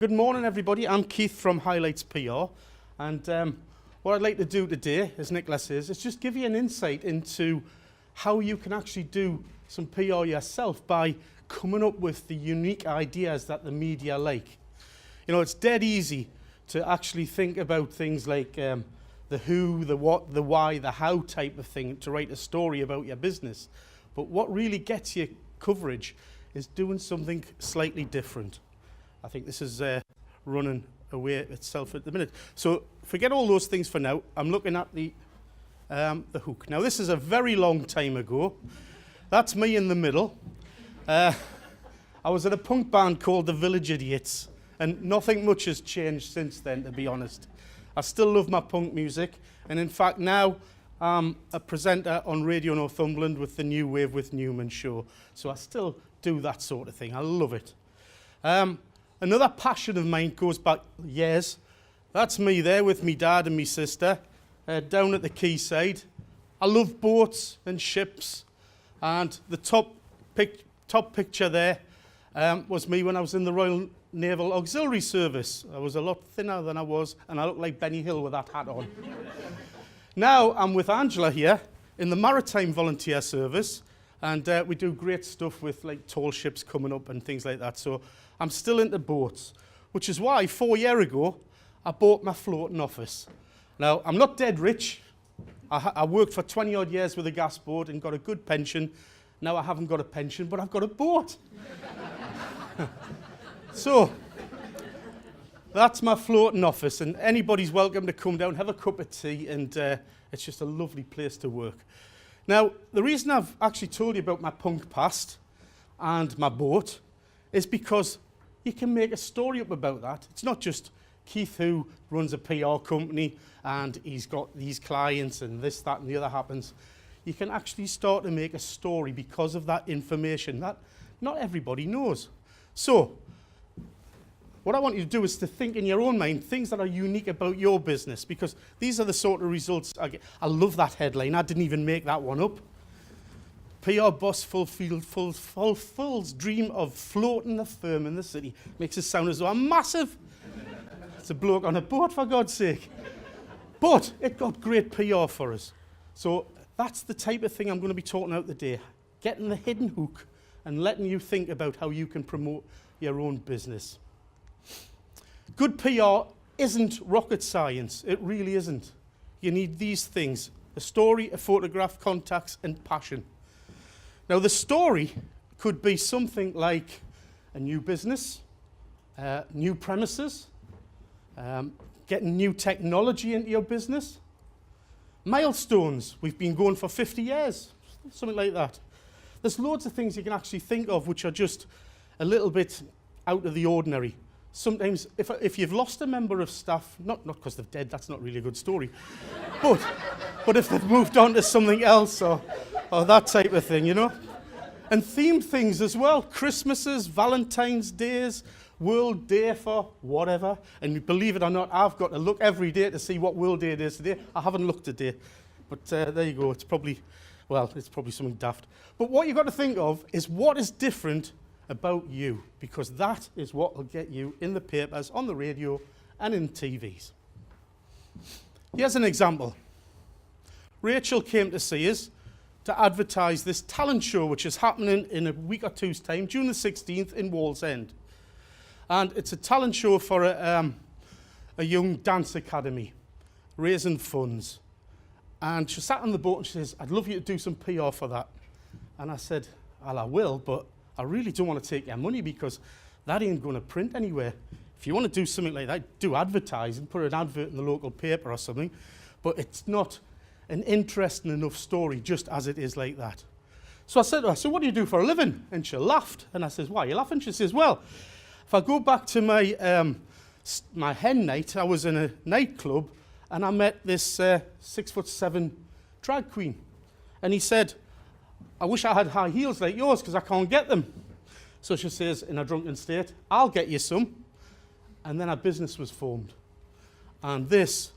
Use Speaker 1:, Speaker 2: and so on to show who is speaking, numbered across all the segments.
Speaker 1: Good morning, everybody. I'm Keith from Highlights PR, and what I'd like to do today, as Nicola says, is just give you an insight into how you can actually do some PR yourself by coming up with the unique ideas that the media like. You know, it's dead easy to actually think about things like the who, the what, the why, the how type of thing to write a story about your business. But what really gets you coverage is doing something slightly different. I think this is running away itself at the minute. So forget all those things for now. I'm looking at the hook. Now this is a very long time ago. That's me in the middle. I was in a punk band called the Village Idiots, and nothing much has changed since then, to be honest. I still love my punk music, and in fact now I'm a presenter on Radio Northumberland with the New Wave with Newman show. So I still do that sort of thing. I love it. Another passion of mine goes back years. That's me there with me dad and me sister down at the quayside. I love boats and ships, and the top picture there was me when I was in the Royal Naval Auxiliary Service. I was a lot thinner than I was, and I looked like Benny Hill with that hat on. Now I'm with Angela here in the Maritime Volunteer Service, and we do great stuff with like tall ships coming up and things like that. So I'm still into boats, which is why 4 years ago I bought my floating office. Now I'm not dead rich. I worked for 20 odd years with a gas boat and got a good pension. Now I haven't got a pension, but I've got a boat. So that's my floating office, and anybody's welcome to come down, have a cup of tea, and it's just a lovely place to work. Now, the reason I've actually told you about my punk past and my boat is because you can make a story up about that. It's not just Keith who runs a PR company and he's got these clients and this, that and the other happens. You can actually start to make a story because of that information that not everybody knows. So, what I want you to do is to think in your own mind things that are unique about your business, because these are the sort of results I get. I love that headline. I didn't even make that one up. PR boss fulfills dream of floating the firm in the city. Makes it sound as though I'm massive. It's a bloke on a boat, for God's sake. But it got great PR for us. So that's the type of thing I'm going to be talking about today. Getting the hidden hook and letting you think about how you can promote your own business. Good PR isn't rocket science. It really isn't. You need these things: a story, a photograph, contacts, and passion. Now, the story could be something like a new business, new premises, getting new technology into your business, milestones. We've been going for 50 years, something like that. There's loads of things you can actually think of which are just a little bit out of the ordinary. Sometimes, if you've lost a member of staff, not because they're dead, that's not really a good story, but if they've moved on to something else or that type of thing, you know. And themed things as well: Christmases, Valentine's Days, World Day for whatever. And believe it or not, I've got to look every day to see what World Day it is today. I haven't looked today, but there you go. It's probably something daft. But what you've got to think of is what is different about you, because that is what will get you in the papers, on the radio, and in TVs. Here's an example. Rachel came to see us to advertise this talent show which is happening in a week or two's time, June the 16th in Wallsend. And it's a talent show for a young dance academy, raising funds. And she sat on the boat and she says, "I'd love you to do some PR for that." And I said, "Well, I will, but I really don't want to take your money because that ain't going to print anywhere. If you want to do something like that, do advertising, put an advert in the local paper or something, but it's not an interesting enough story just as it is like that." So I said to her, "So what do you do for a living?" And she laughed. And I says, "Why are you laughing?" She says, "Well, if I go back to my hen night, I was in a nightclub and I met this 6'7" drag queen. And he said, 'I wish I had high heels like yours because I can't get them.' So she says, in a drunken state, 'I'll get you some.' And then our business was formed. And this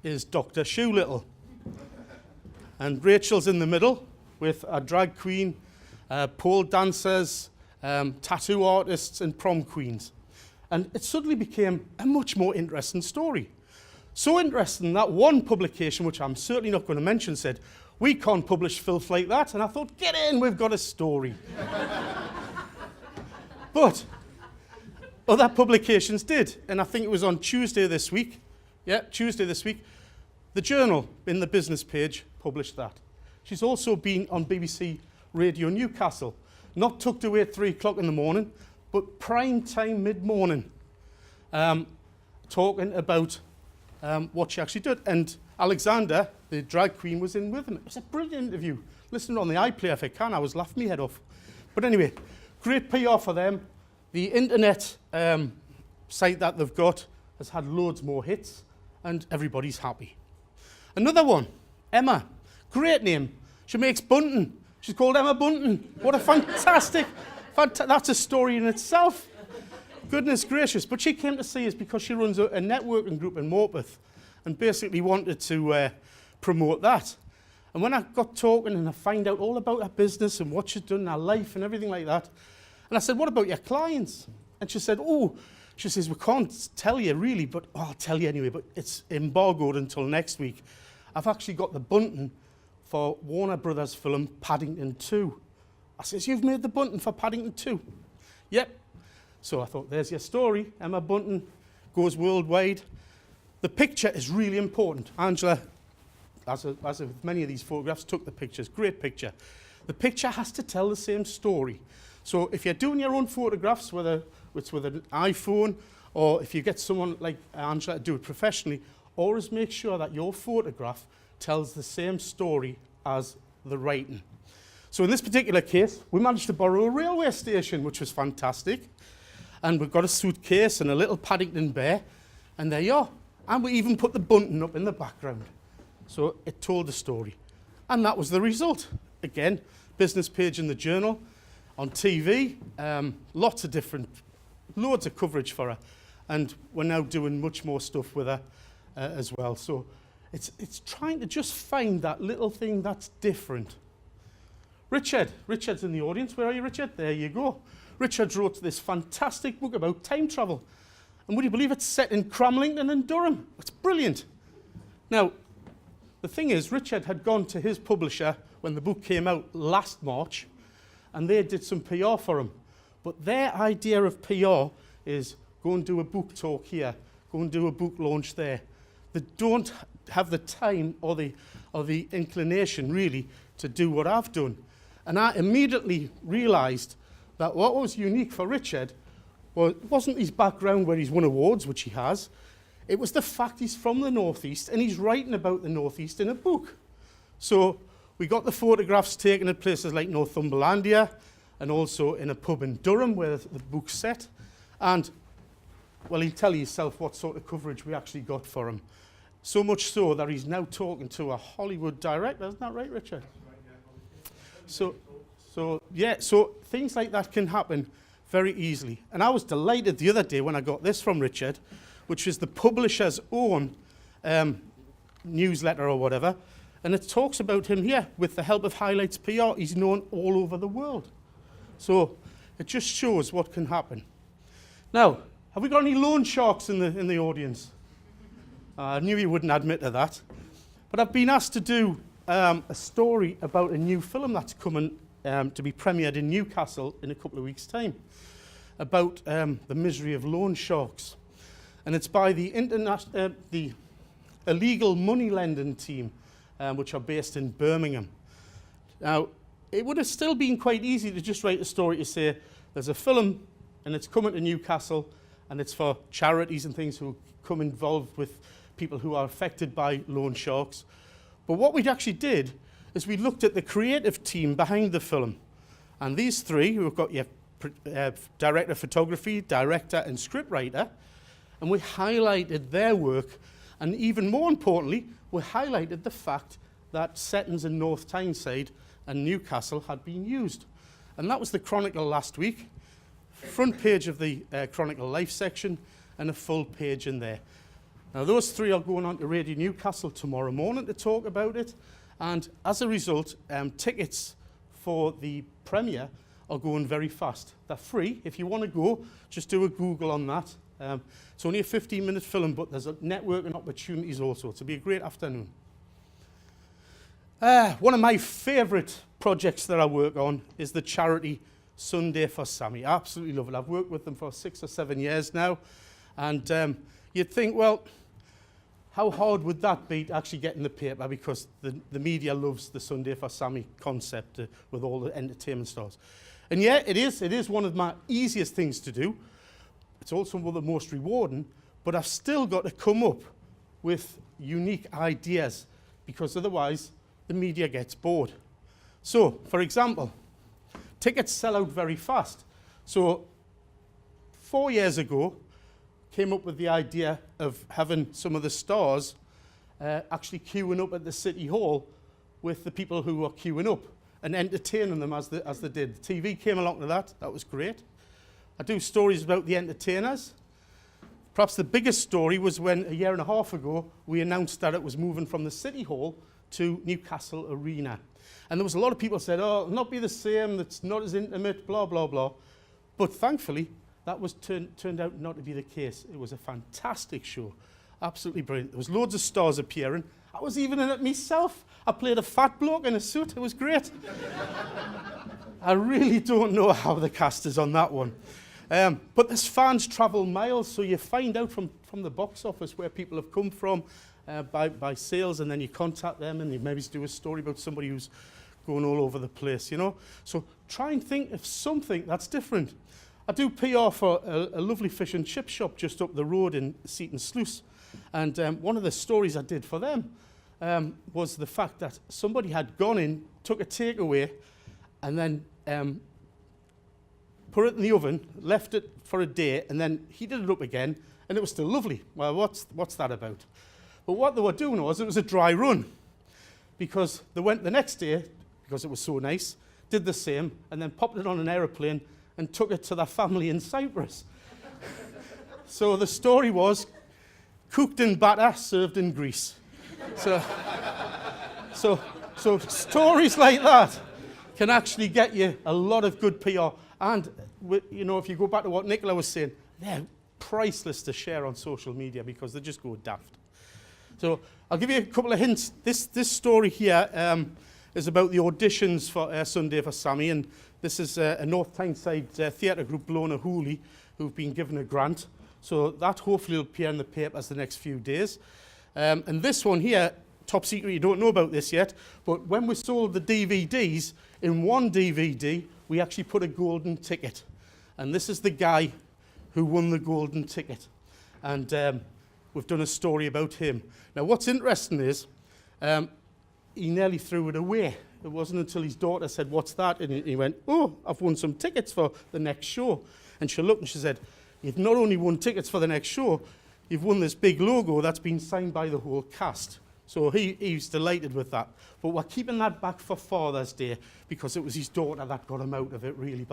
Speaker 1: is Dr. Shoelittle. And Rachel's in the middle with a drag queen, pole dancers, tattoo artists and prom queens. And it suddenly became a much more interesting story. So interesting that one publication, which I'm certainly not going to mention, said, "We can't publish filth like that." And I thought, get in, we've got a story. But other publications did. And I think it was on Tuesday this week. Yeah, Tuesday this week. The Journal, in the business page, published that. She's also been on BBC Radio Newcastle. Not tucked away at 3 o'clock in the morning, but prime time mid-morning, talking about what she actually did. And Alexander, the drag queen, was in with them. It was a brilliant interview. Listen on the iPlayer if I can. I was laughing my head off. But anyway, great PR for them. The internet site that they've got has had loads more hits, and everybody's happy. Another one, Emma. Great name. She makes bunting. She's called Emma Bunting. What a fantastic, that's a story in itself. Goodness gracious. But she came to see us because she runs a networking group in Morpeth and basically wanted to promote that. And when I got talking and I find out all about her business and what she's done in her life and everything like that, and I said, "What about your clients?" And she said, she says, "We can't tell you really, but I'll tell you anyway, but it's embargoed until next week. I've actually got the bunting for Warner Brothers film Paddington 2. I says, "You've made the bunting for Paddington 2? "Yep." So I thought, there's your story. Emma Bunting goes worldwide. The picture is really important. Angela, as with many of these photographs, took the pictures. Great picture. The picture has to tell the same story. So if you're doing your own photographs, whether it's with an iPhone or if you get someone like Angela to do it professionally, always make sure that your photograph tells the same story as the writing. So in this particular case, we managed to borrow a railway station, which was fantastic. And we've got a suitcase and a little Paddington bear, and there you are. And we even put the bunting up in the background. So it told the story. And that was the result. Again, business page in the Journal, on TV, lots of loads of coverage for her. And we're now doing much more stuff with her as well. So it's trying to just find that little thing that's different. Richard's in the audience. Where are you, Richard? There you go. Richard wrote this fantastic book about time travel. And would you believe it's set in Cramlington and Durham? It's brilliant. Now, the thing is, Richard had gone to his publisher when the book came out last March, and they did some PR for him. But their idea of PR is go and do a book talk here, go and do a book launch there. They don't have the time or the inclination, really, to do what I've done. And I immediately realised that what was unique for Richard wasn't his background where he's won awards, which he has. It was the fact he's from the Northeast and he's writing about the Northeast in a book. So we got the photographs taken at places like Northumberlandia and also in a pub in Durham where the book's set. And, well, he'll tell you himself what sort of coverage we actually got for him. So much so that he's now talking to a Hollywood director. Isn't that right, Richard? So things like that can happen very easily. And I was delighted the other day when I got this from Richard, which is the publisher's own newsletter or whatever. And it talks about him here. With the help of Highlights PR, he's known all over the world. So it just shows what can happen. Now, have we got any loan sharks in the audience? I knew you wouldn't admit to that. But I've been asked to do a story about a new film that's coming to be premiered in Newcastle in a couple of weeks' time, about the misery of loan sharks. And it's by the illegal money lending team, which are based in Birmingham. Now, it would have still been quite easy to just write a story to say, there's a film and it's coming to Newcastle and it's for charities and things who come involved with people who are affected by loan sharks. But what we actually did is we looked at the creative team behind the film. And these three, we've got your director of photography, director and scriptwriter, and we highlighted their work. And even more importantly, we highlighted the fact that settings in North Tyneside and Newcastle had been used. And that was the Chronicle last week. Front page of the Chronicle Life section and a full page in there. Now those three are going on to Radio Newcastle tomorrow morning to talk about it. And as a result, tickets for the premiere are going very fast. They're free. If you want to go, just do a Google on that. It's only a 15-minute film, but there's networking opportunities also. It'll be a great afternoon. One of my favourite projects that I work on is the charity Sunday for Sammy. I absolutely love it. I've worked with them for 6 or 7 years now. And you'd think, well, how hard would that be to actually get in the paper? Because the media loves the Sunday for Sammy concept with all the entertainment stars. And yeah, it is one of my easiest things to do. It's also one of the most rewarding, but I've still got to come up with unique ideas because otherwise the media gets bored. So, for example, tickets sell out very fast. So, 4 years ago, came up with the idea of having some of the stars actually queuing up at the City Hall with the people who were queuing up and entertaining them as they did. The TV came along to that. That was great. I do stories about the entertainers. Perhaps the biggest story was when, a year and a half ago, we announced that it was moving from the City Hall to Newcastle Arena. And there was a lot of people who said, oh, it'll not be the same, it's not as intimate, blah, blah, blah. But thankfully, that was turned out not to be the case. It was a fantastic show. Absolutely brilliant. There was loads of stars appearing. I was even in it myself. I played a fat bloke in a suit. It was great. I really don't know how the cast is on that one. But there's fans travel miles, so you find out from the box office where people have come from by sales, and then you contact them and you maybe do a story about somebody who's going all over the place, you know. So try and think of something that's different. I do PR for a lovely fish and chip shop just up the road in Seaton Sluice. And one of the stories I did for them was the fact that somebody had gone in, took a takeaway, and then put it in the oven, left it for a day, and then heated it up again, and it was still lovely. Well, what's that about? But what they were doing was, it was a dry run, because they went the next day, because it was so nice, did the same, and then popped it on an aeroplane and took it to their family in Cyprus. So the story was, cooked in batter, served in grease. So stories like that can actually get you a lot of good PR. And, you know, if you go back to what Nicola was saying, they're priceless to share on social media because they just go daft. So I'll give you a couple of hints. This story here is about the auditions for Sunday for Sammy, and this is a North Tyneside theatre group, Blona Hooley, who've been given a grant. So that hopefully will appear in the papers the next few days. And this one here, top secret, you don't know about this yet, but when we sold the DVDs, in one DVD, we actually put a golden ticket. And this is the guy who won the golden ticket. And we've done a story about him. Now, what's interesting is he nearly threw it away. It wasn't until his daughter said, what's that? And he went, oh, I've won some tickets for the next show. And she looked and she said, you've not only won tickets for the next show, you've won this big logo that's been signed by the whole cast. So he's delighted with that. But we're keeping that back for Father's Day because it was his daughter that got him out of it really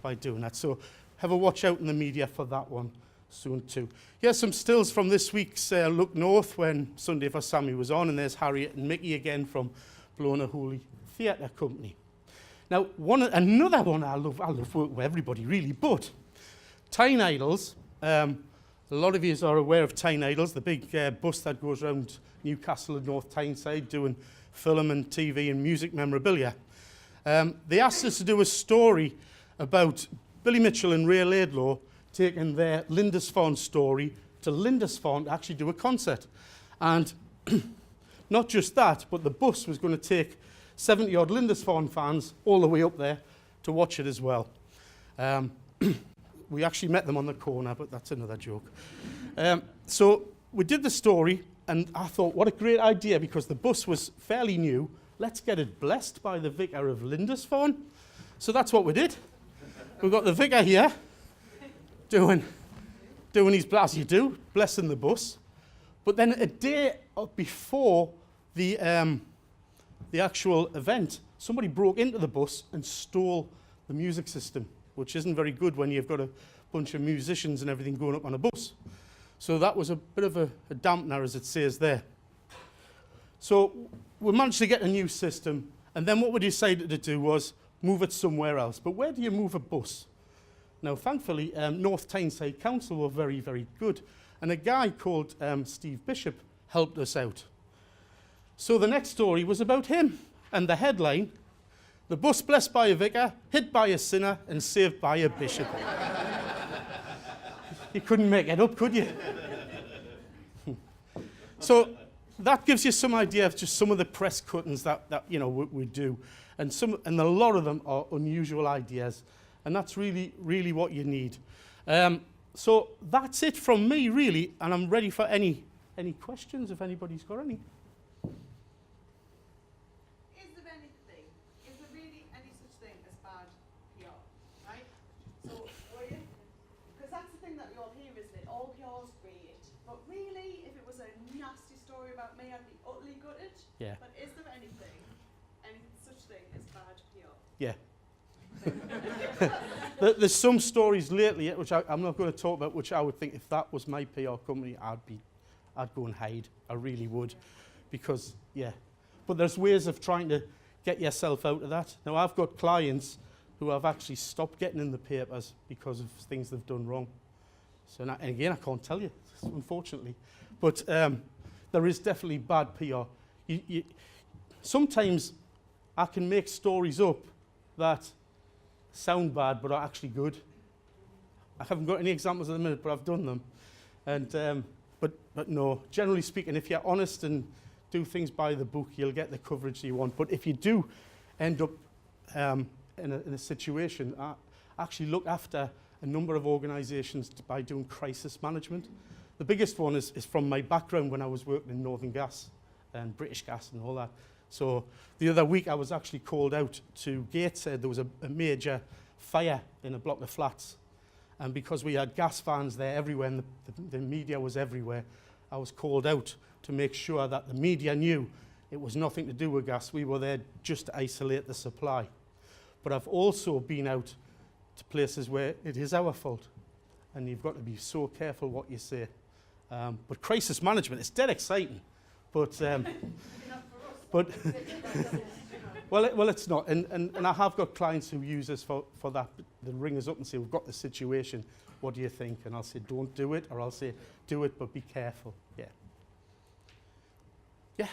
Speaker 1: by doing that. So have a watch out in the media for that one soon too. Here's some stills from this week's Look North when Sunday for Sammy was on, and there's Harriet and Mickey again from Blona Hooley Theatre Company. Now, another one I love working with everybody really, but Tyne Idols, a lot of you are aware of Tyne Idols, the big bus that goes around Newcastle and North Tyneside doing film and TV and music memorabilia. They asked us to do a story about Billy Mitchell and Ray Laidlaw taking their Lindisfarne story to Lindisfarne to actually do a concert. And not just that, but the bus was going to take 70-odd Lindisfarne fans all the way up there to watch it as well. We actually met them on the corner, but that's another joke. So we did the story, and I thought, what a great idea, because the bus was fairly new. Let's get it blessed by the vicar of Lindisfarne. So that's what we did. We've got the vicar here doing his, as you do, blessing the bus. But then a day before the actual event, somebody broke into the bus and stole the music system, which isn't very good when you've got a bunch of musicians and everything going up on a bus. So that was a bit of a dampener, as it says there. So we managed to get a new system, and then what we decided to do was move it somewhere else. But where do you move a bus? Now, thankfully, North Tyneside Council were very, very good. And a guy called Steve Bishop helped us out. So the next story was about him. And the headline, "The bus blessed by a vicar, hit by a sinner, and saved by a bishop." You couldn't make it up, could you? So that gives you some idea of just some of the press cuttings that you know, we do. And a lot of them are unusual ideas. And that's really, really what you need. So that's it from me, really. And I'm ready for any questions, if anybody's got any.
Speaker 2: Is there really any such thing as bad PR, right? So, because that's the thing that we all hear, isn't it? All PR's great. But really, if it was a nasty story about me, I'd be utterly gutted.
Speaker 1: Yeah.
Speaker 2: But is there any such thing as bad PR?
Speaker 1: Yeah. There's some stories lately, which I'm not going to talk about, which I would think if that was my PR company, I'd go and hide. I really would. Because, yeah. But there's ways of trying to get yourself out of that. Now, I've got clients who have actually stopped getting in the papers because of things they've done wrong. So, and again, I can't tell you, unfortunately. But there is definitely bad PR. Sometimes I can make stories up that sound bad but are actually good. I haven't got any examples at the minute, but I've done them. And but no, generally speaking, if you're honest and do things by the book, you'll get the coverage you want. But if you do end up in a situation, I actually look after a number of organisations by doing crisis management. The biggest one is from my background when I was working in Northern Gas and British Gas and all that. So the other week I was actually called out to Gateshead. There was a major fire in a block of flats. And because we had gas vans there everywhere and the media was everywhere, I was called out to make sure that the media knew it was nothing to do with gas. We were there just to isolate the supply. But I've also been out to places where it is our fault. And you've got to be so careful what you say. But crisis management, it's dead exciting. But well, it's not. And I have got clients who use us for that. They ring us up and say, "We've got the situation. What do you think?" And I'll say, "Don't do it," or I'll say, "Do it, but be careful." Yeah. Yeah.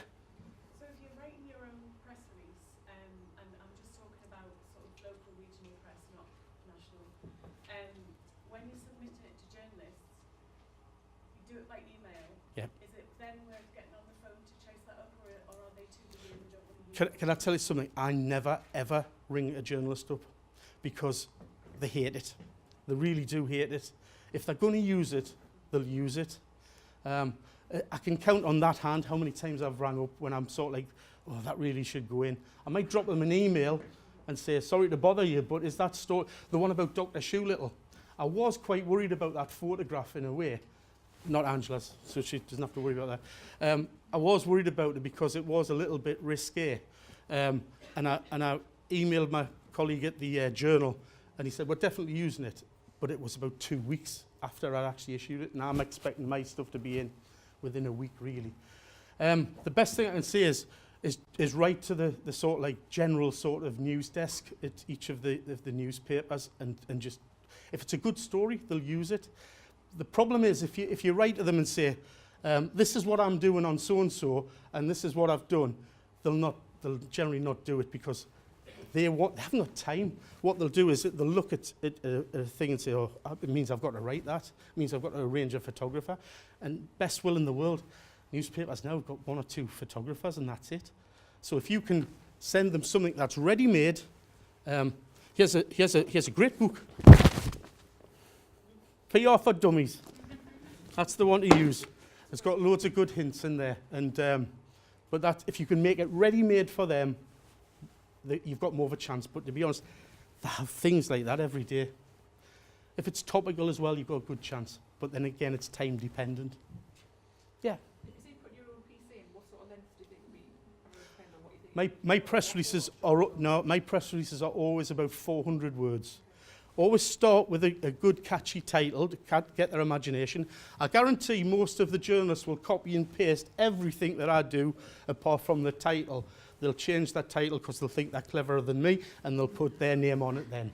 Speaker 3: So if you're writing your own press release, and I'm just talking about sort of local, regional press, not national, when you submit it to journalists, you do it by email.
Speaker 1: Yeah.
Speaker 3: Is it then worth getting on the phone to chase that up, or are they too busy and don't want to use it?
Speaker 1: Can I tell you something? I never, ever ring a journalist up because they hate it. They really do hate it. If they're going to use it, they'll use it. I can count on that hand how many times I've rang up when I'm sort of like, "Oh, that really should go in." I might drop them an email and say, "Sorry to bother you, but is that story, the one about Dr. Shoolittle?" I was quite worried about that photograph in a way. Not Angela's, so she doesn't have to worry about that. I was worried about it because it was a little bit risque. And I emailed my colleague at the Journal, and he said, "We're definitely using it." But it was about 2 weeks after I actually issued it, and I'm expecting my stuff to be in within a week, really. The best thing I can say is write to the sort of like general sort of news desk at each of the newspapers, and just, if it's a good story, they'll use it. The problem is if you write to them and say, "This is what I'm doing on so-and-so, and this is what I've done," they'll generally not do it because they haven't got time. What they'll do is they'll look at a thing and say, "Oh, it means I've got to write that. It means I've got to arrange a photographer." And best will in the world, newspapers now have got 1 or 2 photographers and that's it. So if you can send them something that's ready-made, here's a great book. PR for Dummies. That's the one to use. It's got loads of good hints in there. And but that, if you can make it ready-made for them, you've got more of a chance. But to be honest, they have things like that every day. If it's topical as well, you've got a good chance. But then again, it's time dependent. Yeah.
Speaker 2: If you say put your own piece in, what sort of length do you think would be? Depend on what you think.
Speaker 1: My press releases are always about 400 words. Always start with a good catchy title to get their imagination. I guarantee most of the journalists will copy and paste everything that I do apart from the title. They'll change that title because they'll think they're cleverer than me and they'll put their name on it then.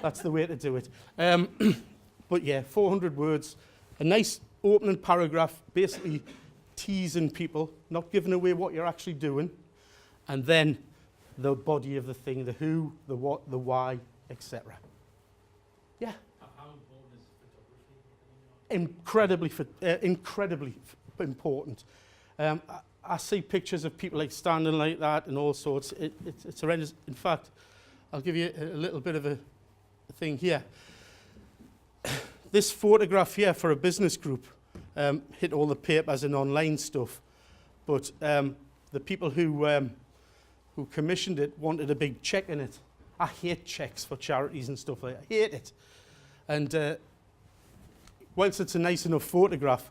Speaker 1: That's the way to do it. But yeah, 400 words, a nice opening paragraph, basically teasing people, not giving away what you're actually doing, and then the body of the thing, the who, the what, the why, etc. Yeah.
Speaker 4: How important is photography?
Speaker 1: Incredibly important. I see pictures of people like standing like that and all sorts. It's horrendous. In fact, I'll give you a little bit of a thing here. This photograph here for a business group hit all the papers and online stuff, but the people who commissioned it wanted a big check in it. I hate checks for charities and stuff like that. I hate it. And whilst it's a nice enough photograph,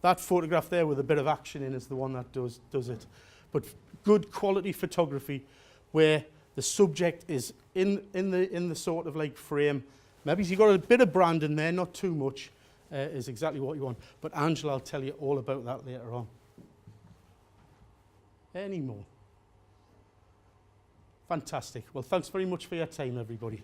Speaker 1: that photograph there with a bit of action in is the one that does it. But good quality photography where the subject is in the sort of like frame. Maybe you've got a bit of brand in there, not too much, is exactly what you want. But Angela, I'll tell you all about that later on. Any more? Fantastic. Well, thanks very much for your time, everybody.